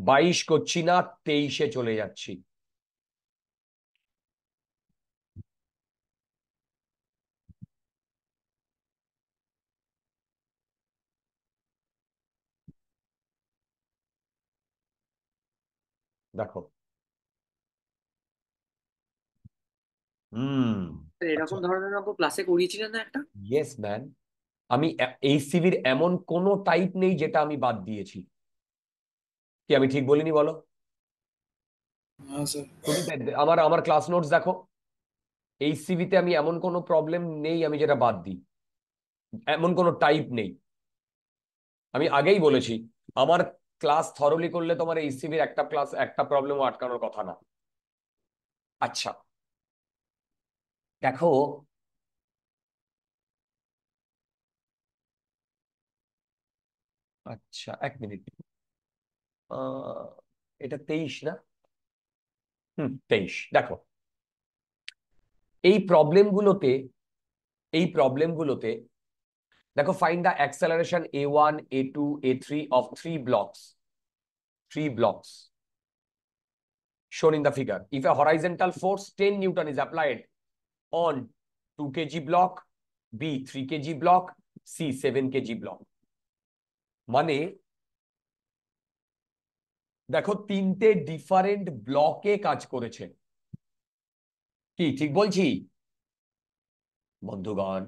বাইশ করছি না, 23-এ চলে যাচ্ছি। দেখো, এরকম ধরনের অঙ্ক ক্লাসে করিয়েছিলেন না একটা? Yes man. আমি এই সিভির এমন কোনো টাইপ নেই যেটা আমি বাদ দিয়েছি। কি আমি ঠিক বলিনি বলো? তুমি আমার আমার ক্লাস নোটস দেখো, এই সিভিতে আমি এমন কোনো প্রবলেম নেই আমি যেটা বাদ দিই, এমন কোনো টাইপ নেই। আমি আগেই বলেছি, আমার ক্লাস থরলি করলে তোমার এই সিভির একটা ক্লাস একটা প্রবলেমও আটকানোর কথা না। আচ্ছা দেখো, আচ্ছা এক মিনিট, এটা 23 না? 23। দেখো, এই প্রবলেমগুলোতে এই প্রবলেমগুলোতে দেখো, find the acceleration a1 a2 a3 of three blocks shown in the figure. If a horizontal force 10 Newton is applied on 2 kg block, B 3 kg block, C 7 kg block. মানে দেখো, তিনটে ডিফারেন্ট ব্লকে কাজ করেছে। কি ঠিক বলছি বন্ধুগণ?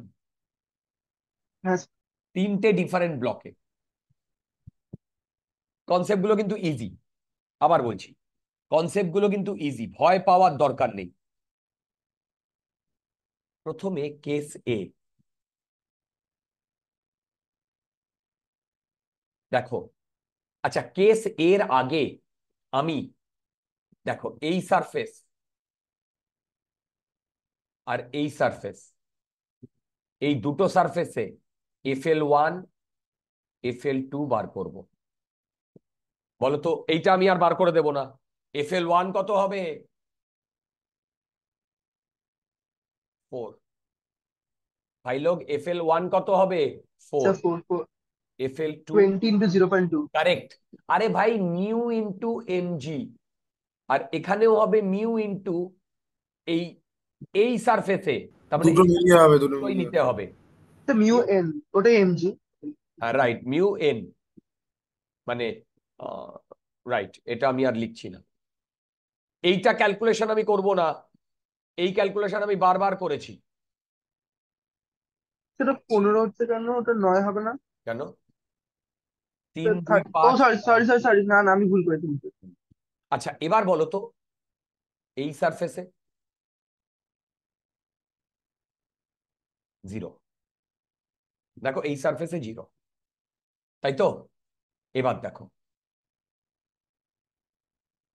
হ্যাঁ তিনটে ডিফারেন্ট ব্লকে। কনসেপ্ট গুলো কিন্তু ইজি, আবার বলছি, কনসেপ্ট গুলো কিন্তু ইজি, ভয় পাওয়ার দরকার নেই। প্রথমে কেস এ দেখো। আচ্ছা, কেস এর আগে আমি, দেখো এই সারফেস আর এই সারফেস, এই দুটো সারফেসে FL1 FL2 বার করব। বলতো, এইটা আমি আর বার করে দেব না। FL1 কত হবে? 4। ভাই লোক, FL1 কত হবে? 4। FL2 20 into 0.2। কারেক্ট। আরে ভাই, মিউ ইন্টু mg, আর এখানেও হবে মিউ ইন্টু এই এই সারফেসে, তার মানে দুটো মিলিয়ে হবে, দুটো দুটোই মিলিয়ে নিতে হবে। তো মিউ এন ওটাই এমজি। হ্যাঁ রাইট, মিউ এন, মানে রাইট, এটা আমি আর লিখছি না। এইটা ক্যালকুলেশন আমি করব না, এই ক্যালকুলেশন আমি বারবার করেছি। সেটা 15 হচ্ছে কেন? ওটা 9 হবে না? কেন? 3 2 ও 5। সরি সরি সরি সরি, না না আমি ভুল করেছি। আচ্ছা এবার বলো তো, এই সারফেসে 0, দেখো এই সারফেসে 0, তাই তো? এবার দেখো,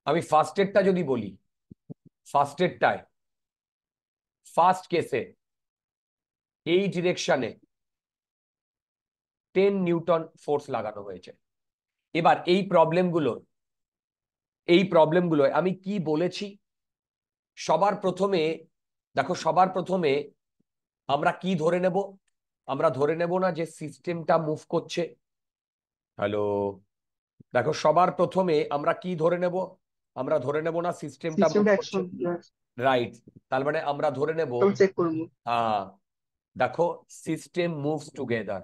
আমি ফার্স্ট এডটা যদি বলি, ফার্স্ট এডটায় ফার্স্ট কেসে এই ডিরেকশনে 10 নিউটন ফোর্স লাগানো হয়েছে। এবার এই প্রবলেমগুলো আমি কি বলেছি? সবার প্রথমে দেখো, সবার প্রথমে আমরা কি ধরে নেব? আমরা ধরে নেব না যে সিস্টেমটা মুভ করছে। হ্যালো, দেখো সবার প্রথমে আমরা কি ধরে নেব? আমরা ধরে নেব না সিস্টেমটা মুভ করছে। রাইট, তার মানে আমরা ধরে নেব, চেক করব। হ্যাঁ দেখো, সিস্টেম মুভস টুগেদার।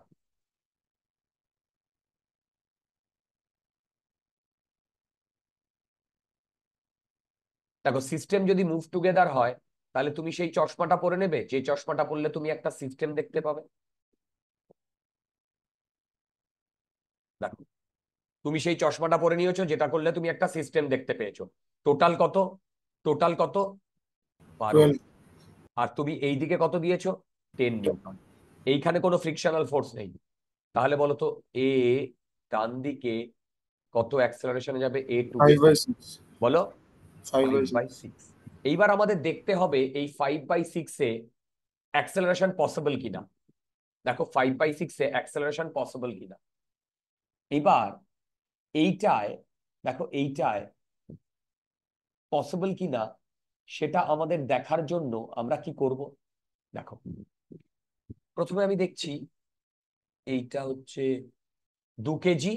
দেখো, সিস্টেম যদি মুভ টুগেদার হয়, তাহলে তুমি সেই চশমাটা পরে নেবে, যে চশমাটা পরলে তুমি একটা সিস্টেম দেখতে পাবে। দেখো, তুমি সেই চশমাটা পরে নিয়েছো, যেটা করলে তুমি একটা সিস্টেম দেখতে পেয়েছো। টোটাল কত? টোটাল কত? 12। আর তুমি এই দিকে কত দিয়েছো, 10 নিউটন। এইখানে কোনো ফ্রিকশনাল ফোর্স নেই, তাহলে বলো তো এ ডান দিকে কত অ্যাক্সেলারেশনে যাবে, এ টু 5/6 বলো 5/6 5/6। এইবার আমাদের দেখতে হবে এই 5/6 এ অ্যাক্সেলারেশন পসিবল কিনা। দেখো 5/6 এ অ্যাক্সেলারেশন পসিবল কিনা। এবার এইটায় দেখো, এইটায় পসিবল কিনা সেটা আমাদের দেখার জন্য আমরা কি করব, দেখো প্রথমে আমি দেখছি এইটা হচ্ছে 2 কেজি,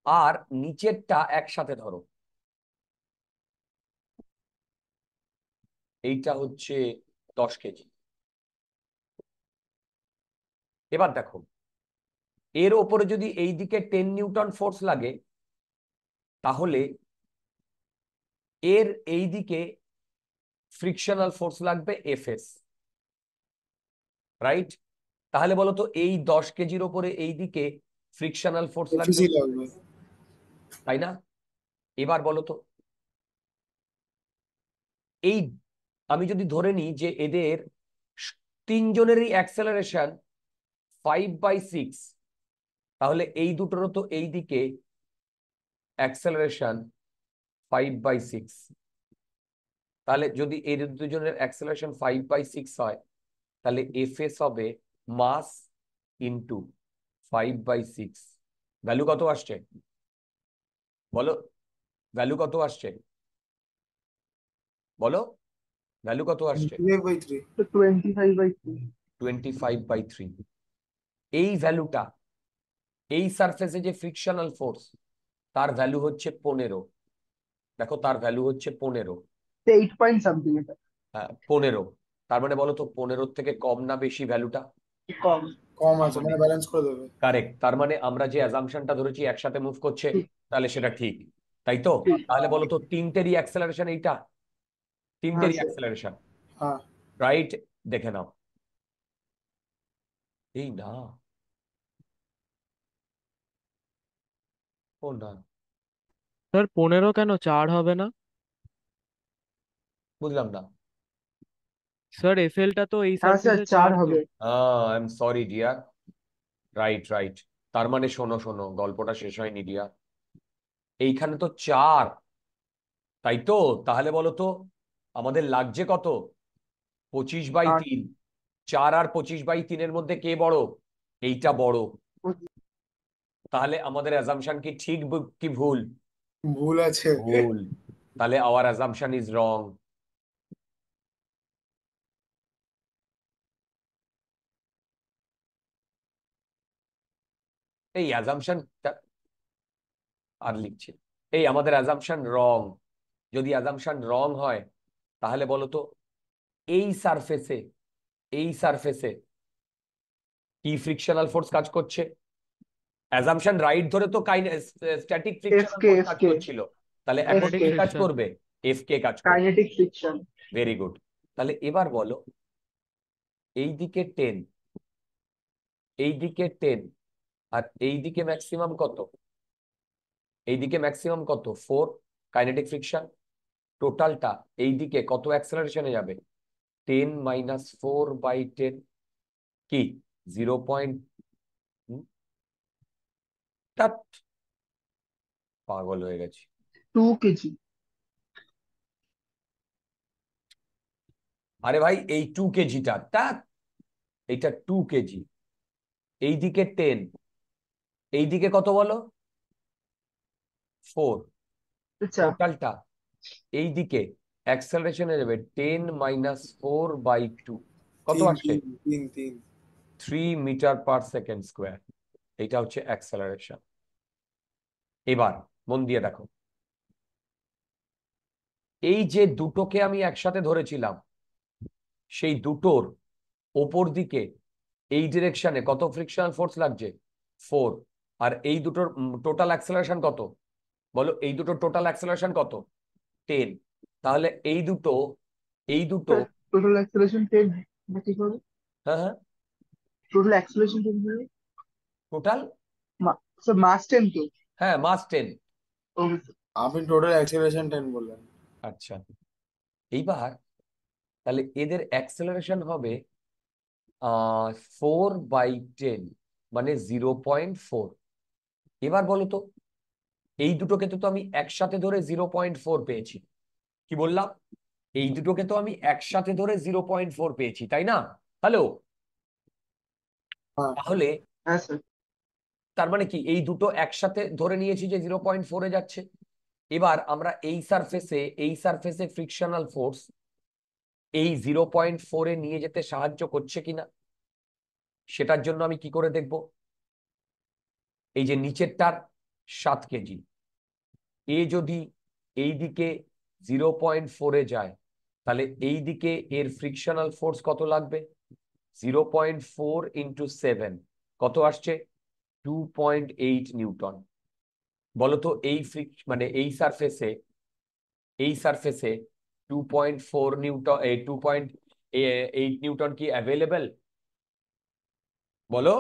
আর নিচেরটা একসাথে ধরো, এইটা হচ্ছে 10 কেজি। এবার দেখো এর ওপরে যদি এই দিকে 10 নিউটন ফোর্স লাগে, তাহলে এর এই দিকে ফ্রিকশনাল ফোর্স লাগবে এফএস, রাইট? তাহলে বলো তো এই 10 কেজির ওপরে এই দিকে ফ্রিকশনাল ফোর্স লাগবে, এফিসি লাগবে। তাই না? এবার বলো তো এই, আমি যদি ধরে নিই যে এদের তিনজনেরই অ্যাক্সেলারেশন 5/6, তাহলে এই দুটোরও তো এই দিকে অ্যাক্সেলারেশন 5/6। তাহলে যদি এই দুজনের অ্যাক্সেলারেশন 5/6 হয়, তাহলে এফএস হবে মাস ইন্টু 5/6। ভ্যালু কত আসছে বলো, ভ্যালু কত আসছে বলো, ভ্যালু কত আসছে? 25/3 তো 25/3। 25/3। এই ভ্যালুটা এই সারফেসে যে ফ্রিকশনাল ফোর্স, তার ভ্যালু হচ্ছে 15। দেখো তার ভ্যালু হচ্ছে 15। 8 পয়েন্ট সামথিং এটা। হ্যাঁ 15। তার মানে বলো তো 15 থেকে কম না বেশি ভ্যালুটা? কম। কম আছে, মানে ব্যালেন্স করে দেবে। কারেক্ট। তার মানে আমরা যে অ্যাজাম্পশনটা ধরেছি একসাথে মুভ করছে, ঠিক। তাহলে সেটা ঠিক, তাই তো? ঠিক। তাহলে বলো তো তিনটেরই অ্যাক্সেলারেশন এইটা, হ্যাঁ তিনটেরই স্যার। অ্যাক্সেলারেশন, হ্যাঁ, রাইট? দেখে নাও, এই না, ও না, স্যার 15 কেন 4 হবে না? বুঝলাম না। স্যার এফএলটা তো এই হ্যাঁ স্যার সারফেসে 4 4 তো। হবে। I am sorry dear, right right. তার মানে শোনো শোনো, গল্পটা শেষ হয়নি ডিয়ার। এইখানে তো 4, তাই তো? তাহলে বলো তো আমাদের লাগছে কত, 25/3। 4 আর 25/3 মধ্যে কে বড়? এইটা বড়। তাহলে আমাদের অ্যাজাম্পশন কি ঠিক কি ভুল? ভুল আছে। ভুল। তাহলে আওয়ার অ্যাজাম্পশন ইজ রং। এই অ্যাজাম্পশন আর লিখছি, এই আমাদের অ্যাজাম্পশন রং। যদি অ্যাজাম্পশন রং হয়, তাহলে বলো তো এই সারফেসে, এই সারফেসে কি ফ্রিকশনাল ফোর্স কাজ করছে? অ্যাজাম্পশন রাইট ধরে তো স্ট্যাটিক ফ্রিকশনাল এফকে ফোর্স কাজ এফকে করছিল, তাহলে এখন এফকে কি কাজ friction। করবে? এফ কে কাজ করবে। Kinetic friction. Very good. তাহলে এবার বলো এই দিকে 10, এই দিকে 10, আর এই দিকে ম্যাক্সিমাম কত? এই দিকে ম্যাক্সিমাম কত? 4 কাইনেটিক ফ্রিকশন। টোটালটা এই দিকে কত অ্যাক্সেলারেশনে যাবে? 10 - 4/10 কি 0. পাগল হয়ে গেছি। 2 কেজি। আরে ভাই এই 2 কেজিটা, এইটা 2 কেজি, এইদিকে 10, এইদিকে কত বলো? 4। আচ্ছা টোটালটা এইদিকে অ্যাক্সেলারেশনে যাবে 10 - 4/2। কত 3 আসছে? 3 3 3 মিটার/সেকেন্ড স্কোয়ার। এটা হচ্ছে অ্যাক্সেলারেশন। এবার মন দিয়ে দেখো, এই যে দুটোকে আমি একসাথে ধরেছিলাম, সেই দুটোর ওপর দিকে এই ডিরেকশনে কত ফ্রিকশনাল ফোর্স লাগছে? 4। আর এই দুটোর টোটাল অ্যাক্সেলারেশন কত বলো? এই দুটোর টোটাল অ্যাক্সেলারেশন কত? 10। তাহলে এই দুটো, এই দুটো, টোটাল অ্যাক্সেলারেশন 10 নাকি হবে? হ্যাঁ হ্যাঁ, টোটাল অ্যাক্সেলারেশন 10 হবে। টোটাল, স্যার মাস 10 তো। হ্যাঁ মাস 10। ওকে আপনি টোটাল অ্যাক্সেলারেশন 10 বললেন। আচ্ছা, এইবার তাহলে এদের অ্যাক্সেলারেশন হবে 4/10, মানে 0.4। এবার বলো তো, এই দুটোকে তো আমি একসাথে ধরে 0.4 পেয়েছি। কি বললাম? এই দুটোকে তো আমি একসাথে ধরে 0.4 পেয়েছি, তাই না? হ্যালো? হ্যাঁ তাহলে হ্যাঁ স্যার। তার মানে কি, এই দুটো একসাথে ধরে নিয়েছি যে 0.4-এ যাচ্ছে। এবার আমরা এই সারফেসে ফ্রিকশনাল ফোর্স এই 0.4-এ নিয়ে যেতে সাহায্য করছে কিনা, সেটার জন্য আমি কি করে দেখব? এই যে নিচেরটার 7 কেজি, এ যদি এই দিকে 0.4-এ যায়, তাহলে এই দিকে এর ফ্রিকশনাল ফোর্স কত লাগবে? 0.4 ইন্টু 7 কত আসছে? 2.8 নিউটন। বলতো মানে এই সারফেসে 2.4 নিউটন, 2.8 নিউটন কি অ্যাভেলেবেল? বলো,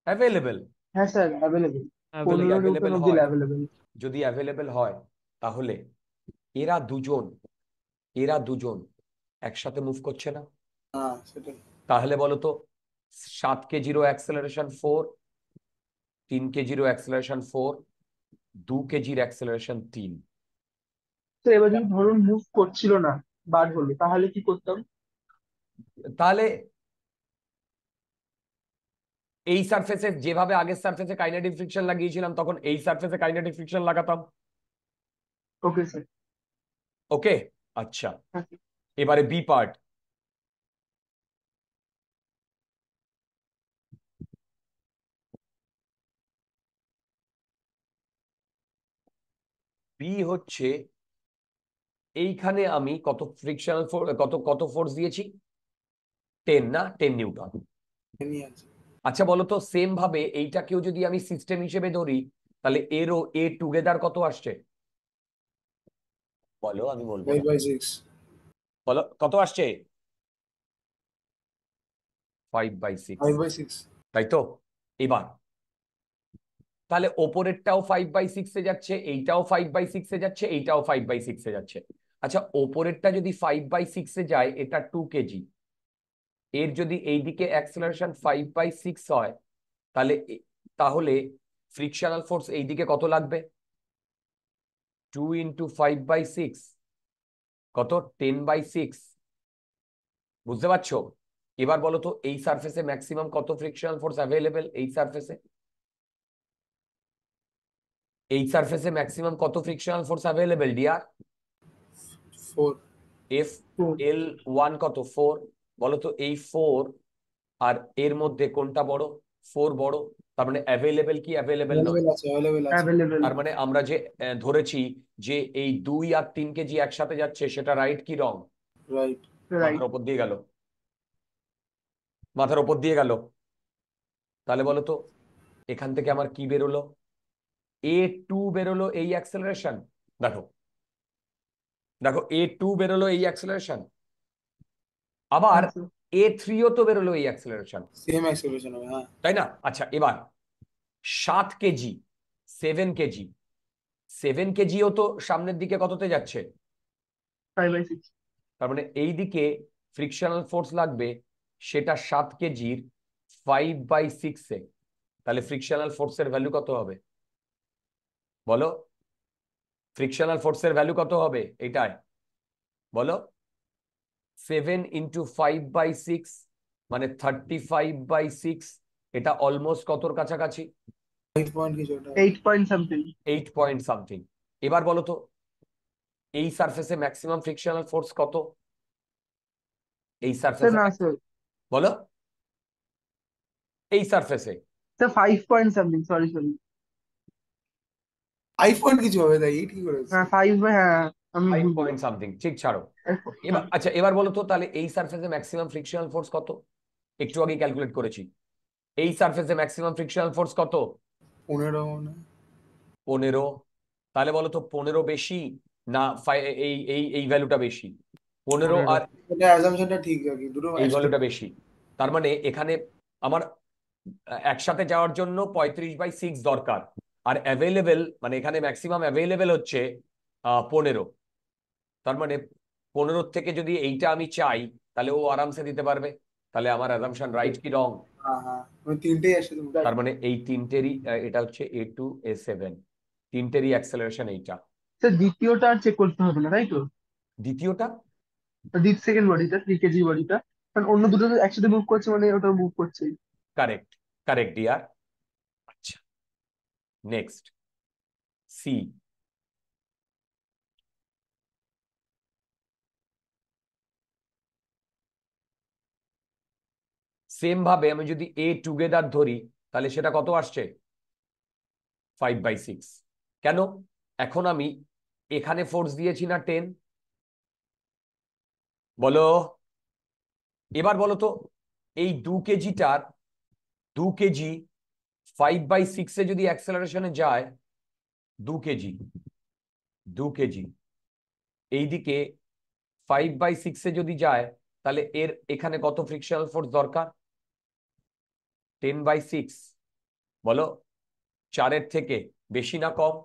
অ্যাভেলেবেল? হ্যাঁ স্যার, অ্যাভেলেবেল। যদি available। 15 নিউটন অ্যাভেলেবেল অব্দি হয়, অ্যাভেলেবেল। তাহলে এরা দুজন এরা দুজন একসাথে মুভ করছে না? হ্যাঁ সেটাই। তাহলে বলো তো, 7 কেজিরও অ্যাক্সেলারেশন 4, 3 কেজিরও অ্যাক্সেলারেশন 4, 2 কেজির অ্যাক্সেলারেশন 3। তো এবার যদি ধরুন মুভ করছিল না, বার হলো, তাহলে কি করতাম? তাহলে এই সারফেসে যেভাবে আগের সারফেসে কাইনেটিক ফ্রিকশন লাগিয়েছিলাম, তখন এই সারফেসে কাইনেটিক ফ্রিকশন লাগাতাম। Okay sir. ওকে, আচ্ছা। হ্যাঁ এবারে বি পার্ট। বি হচ্ছে, এইখানে আমি কত ফ্রিকশনাল কত কত ফোর্স দিয়েছি? 10, না? 10 নিউটন। এমনি আছে। আচ্ছা বলো তো, সেম ভাবে এইটাকেও যদি আমি সিস্টেম হিসেবে ধরি, তাহলে এরও এ টুগেদার কত আসছে? বলো, আমি বলবো না। 5/6। বলো কত আসছে? 5/6, 5/6। তাই তো? এবার তাহলে ওপরেরটাও 5/6-এ যাচ্ছে, এইটাও 5/6-এ যাচ্ছে, এইটাও 5/6-এ যাচ্ছে। আচ্ছা, ওপরেরটা যদি 5/6-এ যায়, এটা 2 কেজি, এর যদি এইদিকে অ্যাক্সেলারেশন 5/6 হয়, তাহলে তাহলে ফ্রিকশনাল ফোর্স এইদিকে কত লাগবে? 2 ইন্টু 5/6 কত? 10/6। বুঝতে পারছো? এবার বলো তো, এই সারফেসে ম্যাক্সিমাম কত ফ্রিকশনাল ফোর্স অ্যাভেলেবেল? এই সারফেসে ম্যাক্সিমাম কত frictional force available, dear? 4। F 4। L 1 কত? 4। বলো তো, এই 4 আর এর মধ্যে কোনটা বড়? 4 বড়। তার মানে অ্যাভেলেবেল কি অ্যাভেলেবেল নয়? অ্যাভেলেবেল আছে। অ্যাভেলেবেল। তার মানে আমরা যে ধরেছি যে এই 2 আর 3 কেজি একসাথে যাচ্ছে, সেটা রাইট কি রং? রাইট। রাইট। মাথার উপর দিয়ে গেল, মাথার উপর দিয়ে গেল। তাহলে বলো তো, এখান থেকে আমার কি বেরোলো? A2 বেরোলো এই অ্যাক্সেলারেশন। দেখো দেখো, A2 বেরোলো এই অ্যাক্সেলারেশন, আবার হ্যাঁ স্যার। A3ও তো বেরোলো এই অ্যাক্সেলারেশন, সেম অ্যাক্সেলারেশন হবে, হ্যাঁ। তাই না? আচ্ছা, এবার 7 কেজি, 7 কেজি, 7 কেজিও তো সামনের দিকে কততে যাচ্ছে? 5/6। তার মানে এই দিকে ফ্রিকশনাল ফোর্স লাগবে, সেটা 7 কেজির 5/6-এ। তাহলে ফ্রিকশনাল ফোর্সের ভ্যালু কত হবে? বলো, ফ্রিকশনাল ফোর্সের ভ্যালু কত হবে এটাই? বলো। 7 ইন্টু 5/6 মানে 35/6। এটা অলমোস্ট কতর কাছাকাছি? 8 পয়েন্ট কিছু একটা। 8 পয়েন্ট সামথিং। 8 point something. এবার বলো তো, এই সারফেসে ম্যাক্সিমাম ফ্রিকশনাল ফোর্স কত? এই স্যার সারফেসে না স্যার, বলো, এই সারফেসে sir 5 point something, sorry sorry. 5 point কিছু হবে, তাই 8 কি করেছে? হ্যাঁ 5, হ্যাঁ আমি 5 ভুল পয়েন্ট বললাম। সামথিং, ঠিক, ছাড়ো। এবার হ্যাঁ আচ্ছা, এবার বলো তো, তাহলে এই সারফেসে ম্যাক্সিমাম ফ্রিকশনাল ফোর্স কত? একটু আগে ক্যালকুলেট করেছি। এই সারফেসে ম্যাক্সিমাম ফ্রিকশনাল ফোর্স কত? 15 মনে হয়। 15। তাহলে বলো তো, 15 বেশি না এই এই এই ভ্যালুটা বেশি? 15 15। আর এটা অ্যাজাম্পশনটা ঠিক আর কি, দুটো এই একসাথে। ভ্যালুটা বেশি। তার মানে এখানে আমার একসাথে যাওয়ার জন্য 35/6 দরকার, আর অ্যাভেলেবেল মানে এখানে ম্যাক্সিমাম অ্যাভেলেবেল হচ্ছে 15। তার মানে 15 থেকে যদি এইটা আমি চাই তাহলে ও আরামসে দিতে পারবে। তাহলে আমার অ্যাজাম্পশন রাইট কি রং? হ্যাঁ হ্যাঁ, মানে তিনটেই একসাথে মনে তার মানে এই তিনটেরই এটা হচ্ছে A2 A7, তিনটেরই অ্যাক্সেলারেশন এইটা। স্যার দ্বিতীয়টা আর চেক করতে হবে না তাই তো? দ্বিতীয়টা সেকেন্ড বডিটা 3 কেজি বডিটা, কারণ অন্য দুটো তো একসাথে মুভ করছে মানে ওটা মুভ করছে। Correct, correct dear. আচ্ছা, নেক্সট সি। সেম ভাবে আমি যদি এ টুগেদার ধরি তাহলে সেটা কত আসছে? 5/6। কেন? এখন আমি এখানে ফোর্স দিয়েছি না 10? বলো, এবার বলো তো, এই 2 কেজিটার 2 কেজি 5/6 যদি অ্যাক্সেলারেশনে যায়, 2 কেজি 2 কেজি এইদিকে 5/6 যদি যায়, তাহলে এর এখানে কত ফ্রিকশনাল ফোর্স দরকার? 10/6। বলো, 4-এর থেকে বেশি না কম?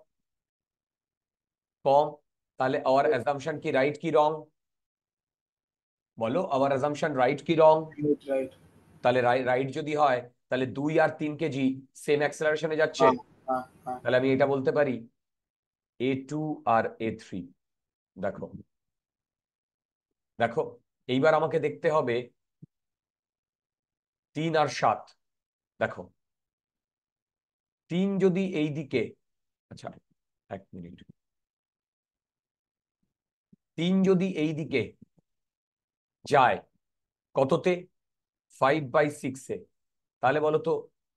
কম। তাহলে আওয়ার অ্যাজাম্পশন কি রাইট কি রং? বলো, আওয়ার অ্যাজাম্পশন রাইট কি রং? Right right. তাহলে রাইট যদি হয় তাহলে 2 আর 3 কেজি সেম অ্যাক্সেলারেশনে যাচ্ছে। হ্যাঁ হ্যাঁ হ্যাঁ। তাহলে আমি এটা বলতে পারি A2 আর A3। দেখো দেখো, এইবার আমাকে দেখতে হবে 3 আর 7। দেখো, 3 যদি এই দিকে, আচ্ছা 1 মিনিট, 3 যদি এই দিকে যায় কততে? 5/6-এ, তাহলে বলো তো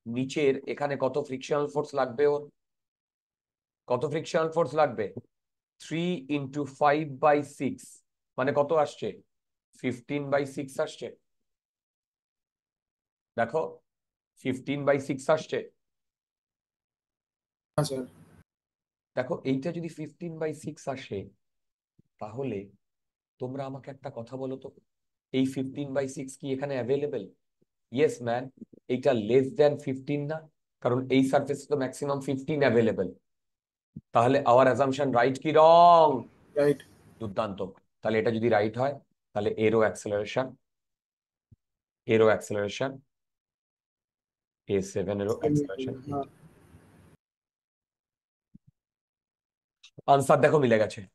নিচের এখানে কত ফ্রিকশনাল ফোর্স লাগবে ওর? কত ফ্রিকশনাল ফোর্স লাগবে? 3 × 5/6 মানে কত আসছে? 15/6 আসছে। দেখো, 15/6 আসছে। আচ্ছা, দেখো, এইটা যদি 15/6 আসে, তাহলে তোমরা আমাকে একটা কথা বলো তো, এই 15/6 কি এখানে অ্যাভেলেবেল? ইয়েস ম্যান, এইটা লেস দেন 15 না? কারণ এই সারফেসে তো ম্যাক্সিমাম 15 অ্যাভেলেবেল। তাহলে আওয়ার অ্যাজাম্পশন রাইট কি রং? রাইট। দুর্দান্ত। তাহলে এটা যদি রাইট হয় তাহলে এরও অ্যাক্সেলারেশন A7 এরও অ্যাক্সেলারেশন। হ্যাঁ। আনসার দেখো মিলে গেছে। -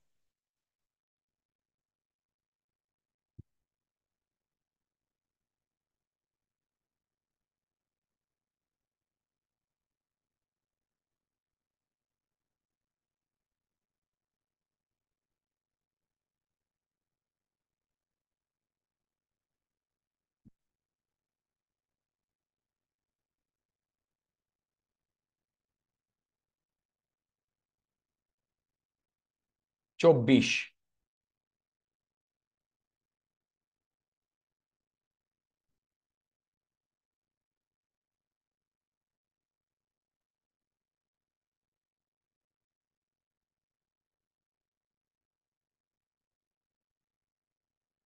24।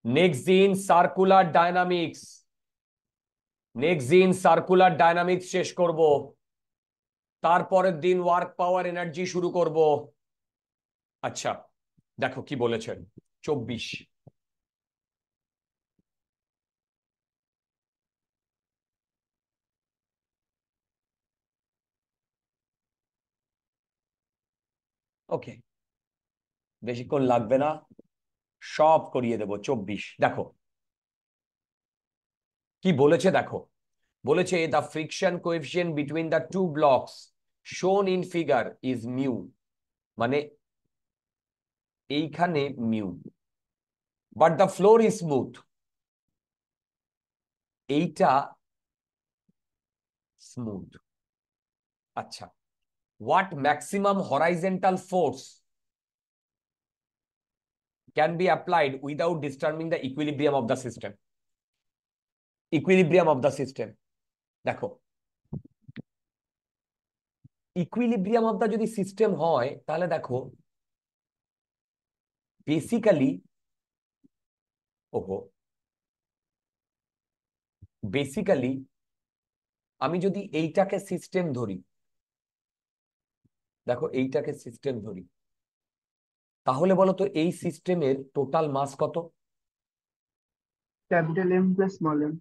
নেক্সট দিন সার্কুলার ডায়নামিক্স, শেষ করব। তারপরের দিন ওয়ার্ক পাওয়ার এনার্জি শুরু করব। আচ্ছা, দেখো কি বলেছেন। 24। ওকে, বেশিক্ষণ লাগবে না, সব করিয়ে দেব। 24 দেখো কি বলেছে। দেখো, বলেছে the friction coefficient between the two blocks shown in figure is mu. মানে এইখানে mu, but the floor is smooth. এইটা স্মুথ। আচ্ছা, what maximum horizontal force can be applied without disturbing the equilibrium of the system? দেখো, equilibrium of the যদি system হয় তাহলে দেখো basically, ওহো, বেসিক্যালি আমি যদি এইটাকে সিস্টেম ধরি, দেখো এইটাকে সিস্টেম ধরি, তাহলে বলো তো এই সিস্টেমের টোটাল মাস কত? Capital M plus small M.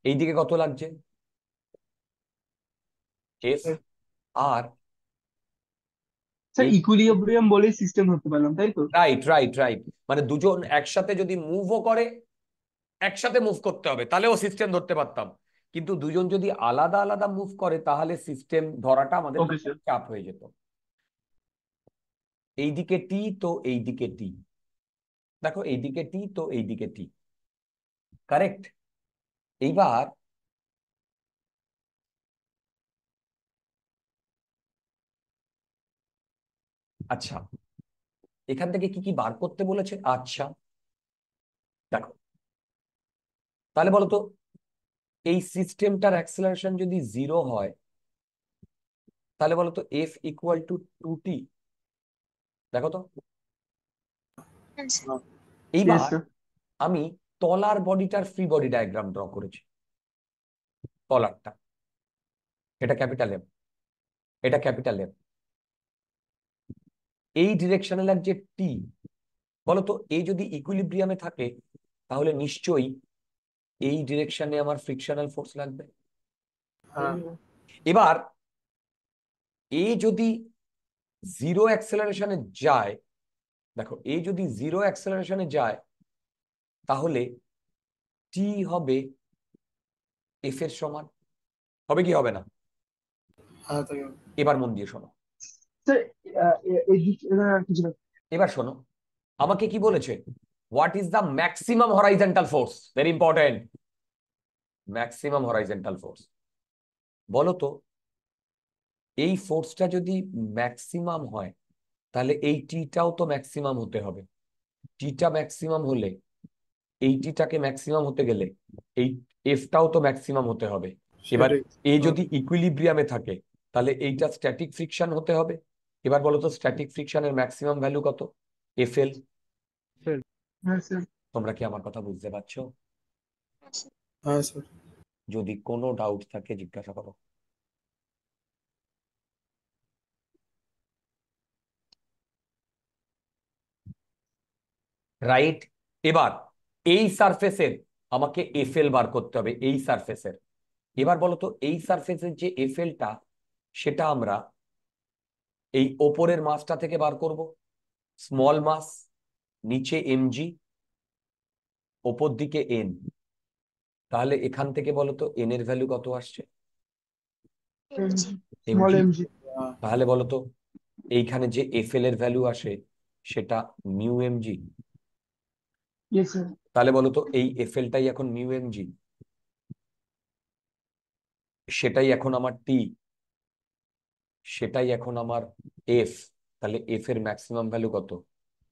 এইদিকে কত লাগছে? এফ। আর স্যার এই ইকুইলিব্রিয়াম বলেই সিস্টেম ধরতে পারলাম, তাই তো? রাইট রাইট রাইট, মানে দুজন একসাথে যদি মুভও করে, একসাথে মুভ করতে হবে তাহলেও সিস্টেম ধরতে পারতাম, কিন্তু দুজন যদি আলাদা আলাদা মুভ করে তাহলে সিস্টেম ধরাটা আমাদের ওকে কাছে স্যার। চাপ হয়ে যেত। এইদিকে টি তো এইদিকে টি, দেখো এইদিকে টি তো এইদিকে টি, কারেক্ট। এইবার আচ্ছা, এখান থেকে কি কি বার করতে বলেছে? আচ্ছা দেখো, তাহলে বলো তো এই সিস্টেমটার অ্যাক্সেলারেশন যদি 0 হয় তাহলে বলো তো এফ ইকুয়াল টু 2t। দেখো তো, ইয়েস এইবার স্যার। আমি তলার বডিটার ফ্রি বডি ডায়াগ্রাম ড্র করেছি। তলারটা, এটা ক্যাপিটাল এম, এটা ক্যাপিটাল এম, এই ডিরেকশনে লাগছে টি। বলতো এই যদি ইকুইলিব্রিয়ামে থাকে তাহলে নিশ্চয়ই এই ডিরেকশনে আমার ফ্রিকশনাল ফোর্স লাগবে। হ্যাঁ এবার এ যদি জিরো অ্যাক্সেলারেশনে যায়, দেখো এ যদি জিরো অ্যাক্সেলারেশনে যায় তাহলে টি হবে এফ এর সমান, হবে কি হবে না? হ্যাঁ তাই হবে। এবার মন দিয়ে শোনো, স্যার এই আর কিছু না। এবার শোনো, আমাকে কি বলেছে? What is the maximum horizontal force? Very important, maximum horizontal force. বলো তো এই ফোর্সটা যদি ম্যাক্সিমাম হয় তাহলে এই টিটাও তো ম্যাক্সিমাম হতে হবে। টিটা ম্যাক্সিমাম হলে এই টিটাকে ম্যাক্সিমাম হতে গেলে এই এফটাও তো ম্যাক্সিমাম হতে হবে। এবার সেটাই। এ যদি ইকুইলিব্রিয়ামে থাকে তাহলে এইটা স্ট্যাটিক ফ্রিকশন হতে হবে। এবার বলো তো স্ট্যাটিক ফ্রিকশনের ম্যাক্সিমাম ভ্যালু কত? F L. হ্যাঁ স্যার। তোমরা কি আমার কথা বুঝতে পারছো? হ্যাঁ স্যার। যদি কোনো ডাউট থাকে জিজ্ঞাসা করো। রাইট। এবার এই সারফেসের আমাকে এফএল বার করতে হবে, এই সারফেসের। এবার বলো তো এই সারফেসের যে এফএলটা সেটা আমরা এই ওপরের মাসটা থেকে বার করব। স্মল মাস, নিচে এমজি, ওপর দিকে এন। তাহলে এখান থেকে বলো তো এন এর ভ্যালু কত আসছে? Small MG. এমজি। হ্যাঁ তাহলে বলো তো এইখানে যে এফএল এর ভ্যালু আসে সেটা মিউ এমজি। Yes sir. তাহলে বলো তো এই এফএলটাই এখন মিউ এমজি, সেটাই এখন আমার টি, সেটাই এখন আমার এফ। তাহলে এফ এর ম্যাক্সিমাম ভ্যালু কত?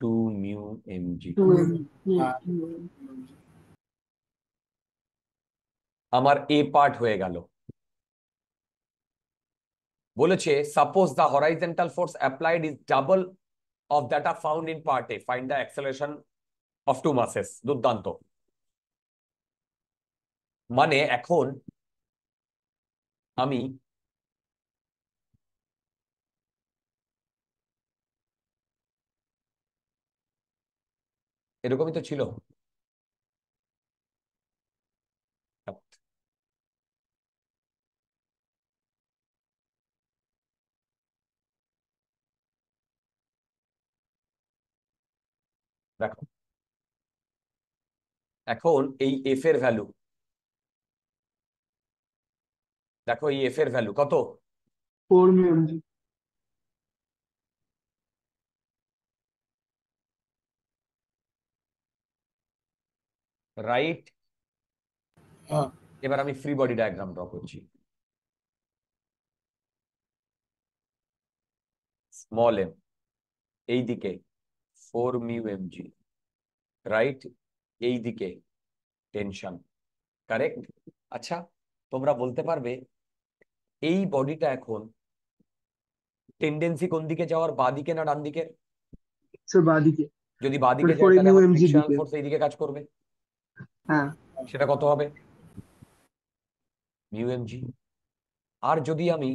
2 মিউ এমজি। 2m। হ্যাঁ আমার এ পার্ট হয়ে গেল। বলেছে suppose the horizontal force applied is double of that are found in part A, find the acceleration of two masses. দুর্দান্ত। মানে এখন আমি এরকমই তো ছিল। দেখো এখন এই এফ এর ভ্যালু, দেখো এই এফ এর ভ্যালু কত? 4 μmg। রাইট। হ্যাঁ এবার আমি ফ্রি বডি ডায়াগ্রাম ড্র করছি। স্মল এম, এইদিকে 4 মিউ এমজি, রাইট, এইদিকে টেনশন, কারেক্ট। আচ্ছা তোমরা বলতে পারবে এই বডিটা এখন টেন্ডেন্সি কোন দিকে যাওয়ার, বাঁ দিকে না ডান দিকে? স্যার বাঁদিকে। যদি বাঁ দিকে যায় 4 তাহলে আমার μmg ফ্রিকশনাল দিকে। ফোর্স এইদিকে কাজ করবে, হ্যাঁ। সেটা কত হবে? Mu MG. আর যদি আমি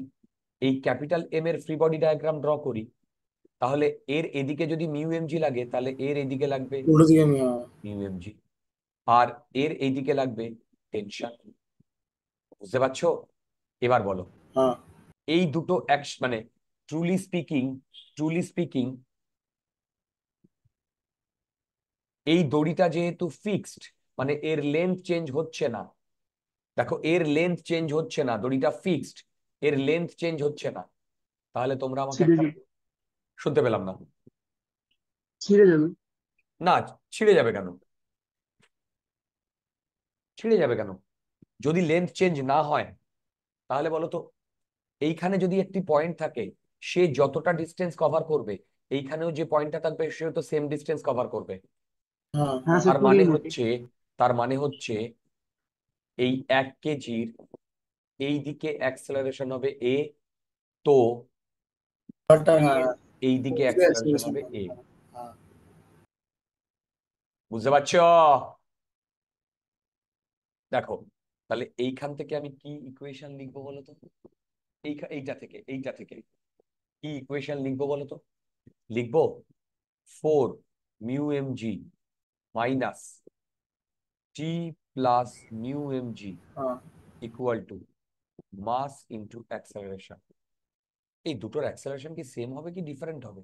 এই ক্যাপিটাল এম এর ফ্রি বডি ডায়াগ্রাম ড্র করি তাহলে এর এদিকে যদি মিউ এমজি লাগে তাহলে এর এদিকে লাগবে উল্টো দিকে আমি, হ্যাঁ। মিউ এমজি, আর এর এইদিকে লাগবে টেনশন। বুঝতে পারছো? এবার বলো, হ্যাঁ এই দুটো মানে ট্রুলি স্পিকিং এই দড়িটা যেহেতু ফিক্সড, মানে এর লেন্থ চেঞ্জ হচ্ছে না। দেখো, এর লেন্থ চেঞ্জ হচ্ছে না, দড়িটা ফিক্সড, এর লেন্থ চেঞ্জ হচ্ছে না। তাহলে তোমরা আমাকে ছিঁড়ে একটা, যাবে। শুনতে পেলাম না। ছিঁড়ে যাবে। না, ছিঁড়ে যাবে কেন? ছিঁড়ে যাবে কেন? যদি লেন্থ চেঞ্জ না হয় তাহলে বলো তো, এইখানে যদি একটি পয়েন্ট থাকে, সে যতটা ডিস্টেন্স কভার করবে, এইখানেও যে পয়েন্টটা থাকবে সেও তো সেম ডিস্টেন্স কভার করবে। হ্যাঁ হ্যাঁ হ্যাঁ স্যার, তার মানে হচ্ছে এই 1 কেজির এই দিকে অ্যাক্সেলারেশন হবে a, তো ব্যাপারটা, t হ্যাঁ। এর এই দিকে ঠিক আছে, অ্যাক্সেলারেশন বুঝেছি। হবে a। হ্যাঁ। বুঝতে পারছো? দেখো, তাহলে এইখান থেকে আমি কি ইকুয়েশন লিখবো বলো তো? এইটা থেকে কি ইকুয়েশন লিখবো বলো তো? লিখবো 4 μmg মাইনাস টি প্লাস μmg হ্যাঁ equal to mass into acceleration. এই দুটোর অ্যাক্সেলারেশন কি সেম হবে কি ডিফারেন্ট হবে?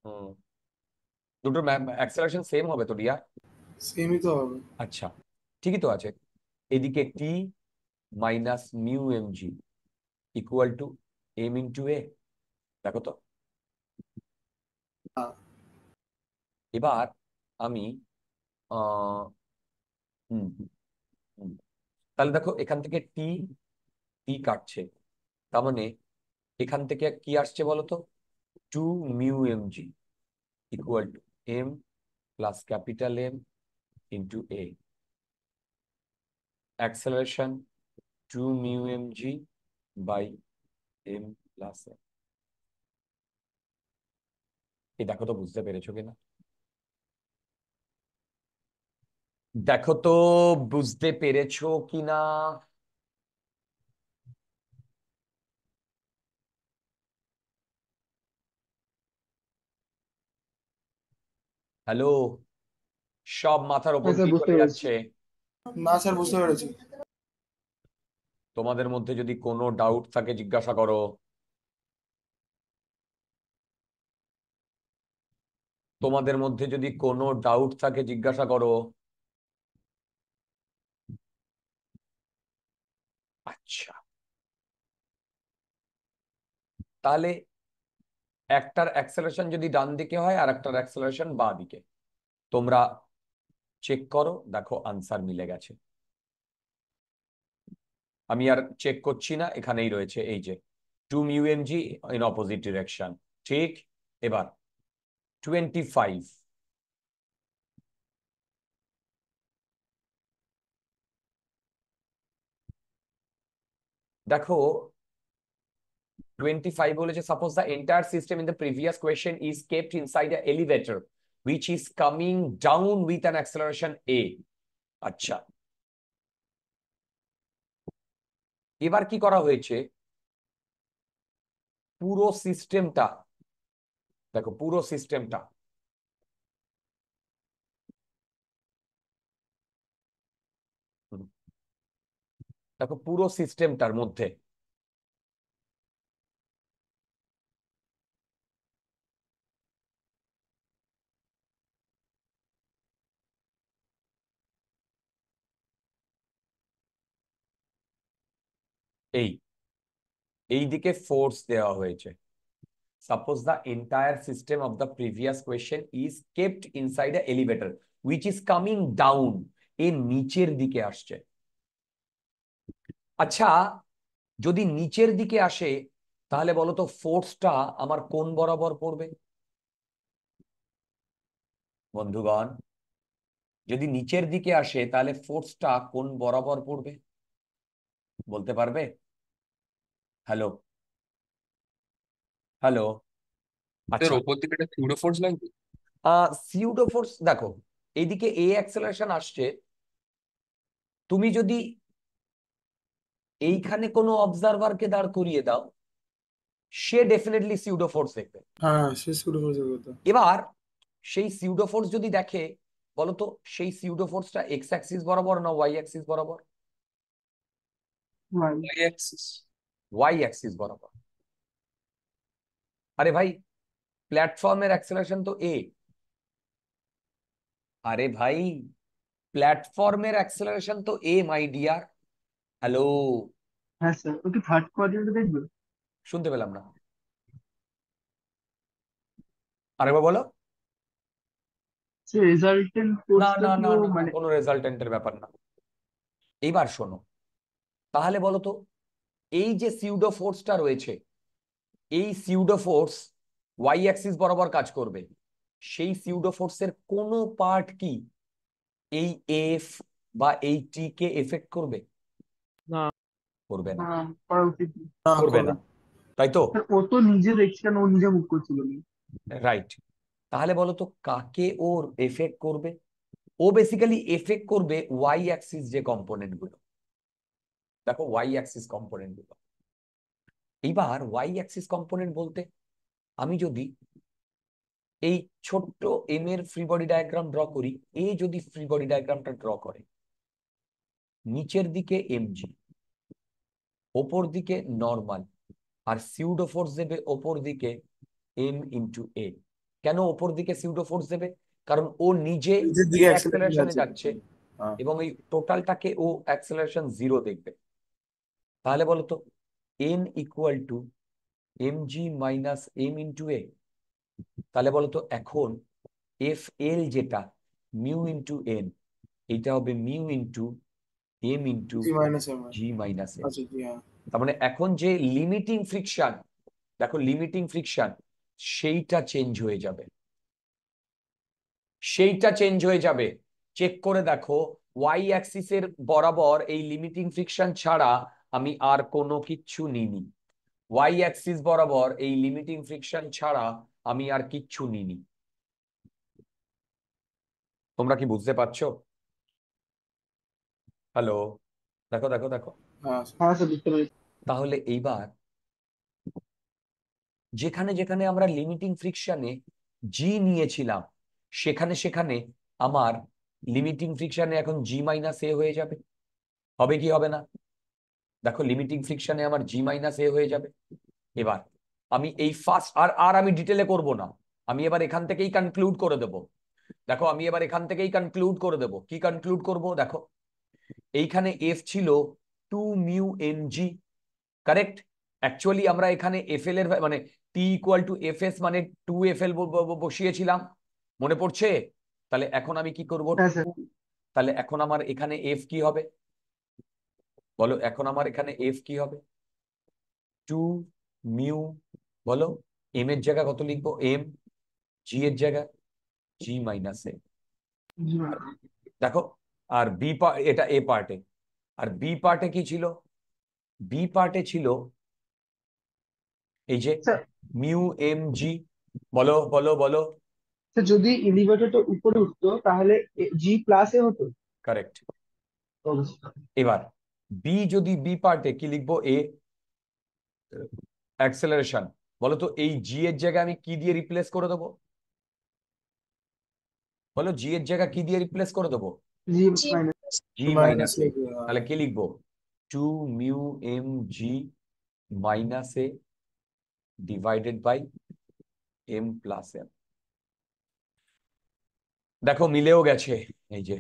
হুম, দুটোর অ্যাক্সেলারেশন সেম হবে তো রিয়া? সেমই তো হবে। আচ্ছা, ঠিকই তো আছে। এদিকে T minus μmg equal to M into A. দেখো তো, হ্যাঁ এবার আমি আহ হুম হুম, তাহলে দেখো এখান থেকে টি টি কাটছে, তার মানে এখান থেকে কি আসছে বলো তো? 2 μmg equal to m plus capital M into a. Acceleration 2 μmg by m plus M. এই দেখো তো বুঝতে পেরেছো কিনা? দেখো তো বুঝতে পেরেছো কিনা? হ্যালো, সব মাথার ওপর হ্যাঁ স্যার, দিয়ে বুঝতে চলে পেরেছি। যাচ্ছে। না স্যার, বুঝতে পেরেছি। তোমাদের মধ্যে যদি কোনো ডাউট থাকে জিজ্ঞাসা করো। তোমাদের মধ্যে যদি কোনো ডাউট থাকে জিজ্ঞাসা করো। আচ্ছা, তাহলে একটার অ্যাক্সেলারেশন যদি ডান দিকে হয় আর একটার অ্যাক্সেলারেশন বাঁ দিকে, তোমরা চেক করো, দেখো আনসার মিলে গেছে। আমি আর চেক করছি না, এখানেই রয়েছে, এই যে 2 μmg ইন অপোজিট ডিরেকশন। ঠিক, এবার 25। দেখো 25 বলেছে, suppose the entire system in the previous question is kept inside a elevator which is coming down with an acceleration a। আচ্ছা, এবার কি করা হয়েছে? পুরো সিস্টেমটা, দেখো পুরো সিস্টেমটা দেখো পুরো সিস্টেমটার মধ্যে এই এই দিকে ফোর্স দেওয়া হয়েছে। Suppose the entire system of the previous question is kept inside a elevator which is coming down, এর নিচের দিকে আসছে। আচ্ছা, যদি নিচের দিকে আসে তাহলে বলো তো ফোর্সটা আমার কোন বরাবর পড়বে? বন্ধুগণ, যদি নিচের দিকে আসে তাহলে ফোর্সটা কোন বরাবর পড়বে বলতে পারবে? Hello, hello. এর আচ্ছা, ওপর দিকে একটা সিউডো ফোর্স লাগবে। সিউডো ফোর্স, দেখো এইদিকে এ অ্যাক্সেলারেশন আসছে, তুমি যদি এইখানে কোনো অবজারভারকে দাঁড় করিয়ে দাও, সে ডেফিনেটলি সিউডো ফোর্স দেখবে। হ্যাঁ সে শুরু করেছে কথা। এবার সেই সিউডো ফোর্স যদি দেখে, বলতো সেই সিউডো ফোর্সটা এক্স অ্যাক্সিস বরাবর না ওয়াই অ্যাক্সিস বরাবর? Y. Y axis। Y axis বরাবর। আরে ভাই, প্ল্যাটফর্মের অ্যাক্সেলারেশন তো এ। আরে ভাই, প্ল্যাটফর্মের অ্যাক্সেলারেশন তো এ মাই ডিয়ার। হ্যালো, হ্যাঁ স্যার, ও কি থার্ড কোয়াড্রেন্টে দেখবে? শুনতে পেলাম না, আরেকবার বলো। সে রেজাল্টেন্ট না ফোর্সটা না কি না ও না না, মানে কোনো রেজাল্টেন্টের ব্যাপার না। এইবার শোনো, তাহলে বলো তো, এই যে সিউডো ফোর্সটা রয়েছে, এই সিউডো ফোর্স ওয়াই অ্যাক্সিস বরাবর কাজ করবে। সেই সিউডো ফোর্সের কোনো পার্ট কি এই এফ বা এই টি কে এফেক্ট করবে? না। করবে না, করা উচিত না। না করবে না, তাই তো? স্যার, ও তো নিজে দেখছে না, ও নিজে মুভ করছিল না। রাইট। তাহলে বলো তো কাকে ওর এফেক্ট করবে? ও বেসিক্যালি এফেক্ট করবে ওয়াই অ্যাক্সিস যে কম্পোনেন্ট গুলো। দেখো ওয়াই অ্যাক্সিস কম্পোনেন্ট গুলো। এইবার ওয়াই অ্যাক্সিস কম্পোনেন্ট বলতে আমি যদি এই ছোট্ট এম এর ফ্রি বডি ডায়াগ্রাম ড্র করি, এ যদি ফ্রি বডি ডায়াগ্রামটা ড্র করে, নিচের দিকে এমজি, ওপর দিকে নর্মাল, আর সিউডো ফোর্স দেবে ওপর দিকে এম ইন্টু এ। কেন ওপর দিকে সিউডো ফোর্স দেবে? কারণ ও নিজে নিচের দিকে acceleration অ্যাক্সেলারেশনে আছে। যাচ্ছে হ্যাঁ এবং এই টোটালটাকে ও অ্যাক্সেলারেশন জিরো দেখবে। তাহলে বলতো N equal to M G minus M into A. তাহলে বলতো এখন এফ এল যেটা মিউ ইন্টু এন, এইটা হবে mu into M into G minus M G minus N. আচ্ছা জি হ্যাঁ। তার মানে এখন যে লিমিটিং ফ্রিকশন, দেখো লিমিটিং ফ্রিকশন সেইটা চেঞ্জ হয়ে যাবে, সেইটা চেঞ্জ হয়ে যাবে। চেক করে দেখো, ওয়াই অ্যাক্সিসের বরাবর এই লিমিটিং ফ্রিকশন ছাড়া আমি আর কোনো কিচ্ছু নিইনি। ওয়াই অ্যাক্সিস বরাবর এই লিমিটিং ফ্রিকশন ছাড়া আমি আর কিচ্ছু নিইনি। তোমরা কি বুঝতে পারছো? হ্যালো, দেখো দেখো দেখো। হ্যাঁ হ্যাঁ স্যার, বুঝতে পেরেছি। তাহলে এইবার যেখানে যেখানে আমরা লিমিটিং ফ্রিকশনে জি নিয়েছিলাম, সেখানে সেখানে আমার লিমিটিং ফ্রিকশনে এখন জি মাইনাস এ হয়ে যাবে। হবে কি হবে না? দেখো লিমিটিং ফ্রিকশনে আমার জি মাইনাস এ হয়ে যাবে। এবার আমি এই ফার্স্ট আর আর আমি ডিটেলে করব না, আমি এবার এখান থেকেই কনক্লুড করে দেব। দেখো আমি এবার এখান থেকেই কনক্লুড করে দেব। কি কনক্লুড করব? দেখো এইখানে এফ ছিল 2 μ mg, কারেক্ট। অ্যাকচুয়ালি আমরা এখানে এফএল এর মানে T equal to F S মানে 2FL বসিয়েছিলাম, মনে পড়ছে? তাহলে এখন আমি কি করব? হ্যাঁ স্যার। তাহলে এখন আমার এখানে এফ কি হবে বলো? এখন আমার এখানে এফ কি হবে? 2 μ, বলো এম এর জায়গা কত লিখবো? এম। জি এর জায়গা জি মাইনাস এ। জি ম্যাম। দেখো, আর বি পার্ট, এটা এ পার্টে, আর বি পার্টে কি ছিল? বি পার্টে ছিল এই যে স্যার, মিউ এম জি। বলো বলো বলো। স্যার, যদি এলিভেটরটা উপরে উঠতো তাহলে জি প্লাসে হতো। কারেক্ট। অবশ্যই। এবার বি, যদি বি পার্টে কি লিখবো? এ অ্যাক্সেলারেশন। বলো তো এই জি এর জায়গায় আমি কি দিয়ে রিপ্লেস করে দেবো? বলো জি এর জায়গা কি দিয়ে রিপ্লেস করে দেবো? G minus. G minus minus a. তাহলে কি লিখবো? 2 μ mg minus a divided by m plus M. দেখো মিলেও গেছে, এই যে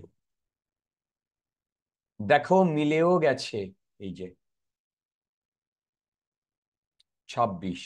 দেখো মিলেও গেছে, এই যে 26।